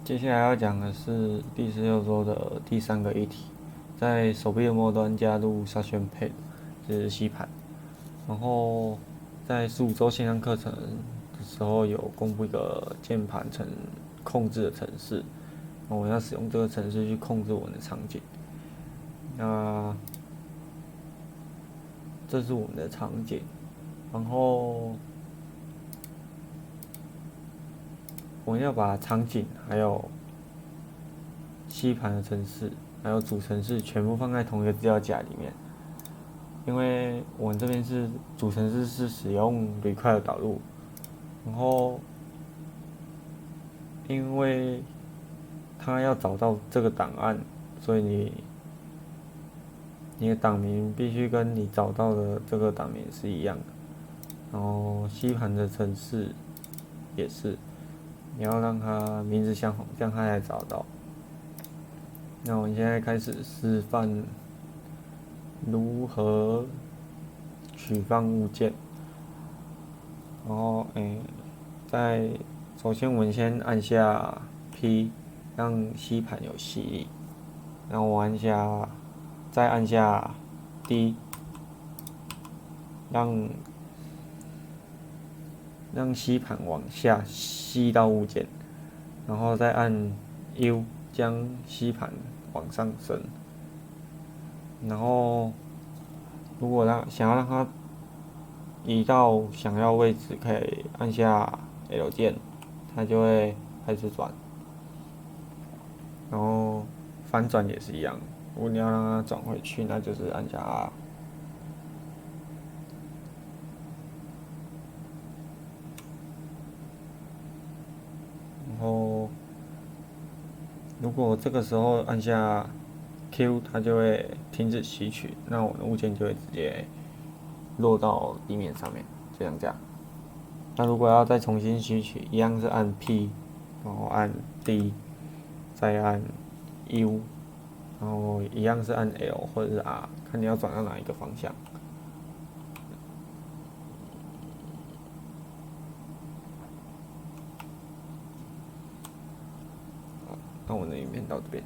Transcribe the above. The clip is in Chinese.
接下来要讲的是第16周的第3个议题，在手臂的末端加入 Suction Pad， 就是吸盘。然后在15周线上课程的时候有公布一个键盘控制的程式，我要使用这个程式去控制我们的场景。那这是我们的场景，然后我们要把场景还有吸盘的程式还有主程式全部放在同一个资料夹里面，因为我们这边是主程式是使用 require 导入，然后因为它要找到这个档案，所以你的档名必须跟你找到的这个档名是一样的，然后吸盘的程式也是，你要让它名字相同，这样它才找到。那我们现在开始示范如何取放物件，然后首先我们先按下 P， 让吸盘有吸力，然后我再按下 D， 让吸盘往下吸到物件，然后再按 U 将吸盘往上升，然后如果想要让它移到想要位置，可以按下 L 键，它就会开始转。然后反转也是一样，如果你要让它转回去，那就是按下 R。然后如果这个时候按下 Q， 它就会停止吸取，那我的物件就会直接落到地面上面，就像这样。那如果要再重新吸取，一样是按 P， 然后按 D， 再按 U， 然后一样是按 L 或者是 R， 看你要转到哪一个方向。那我的影片到这边。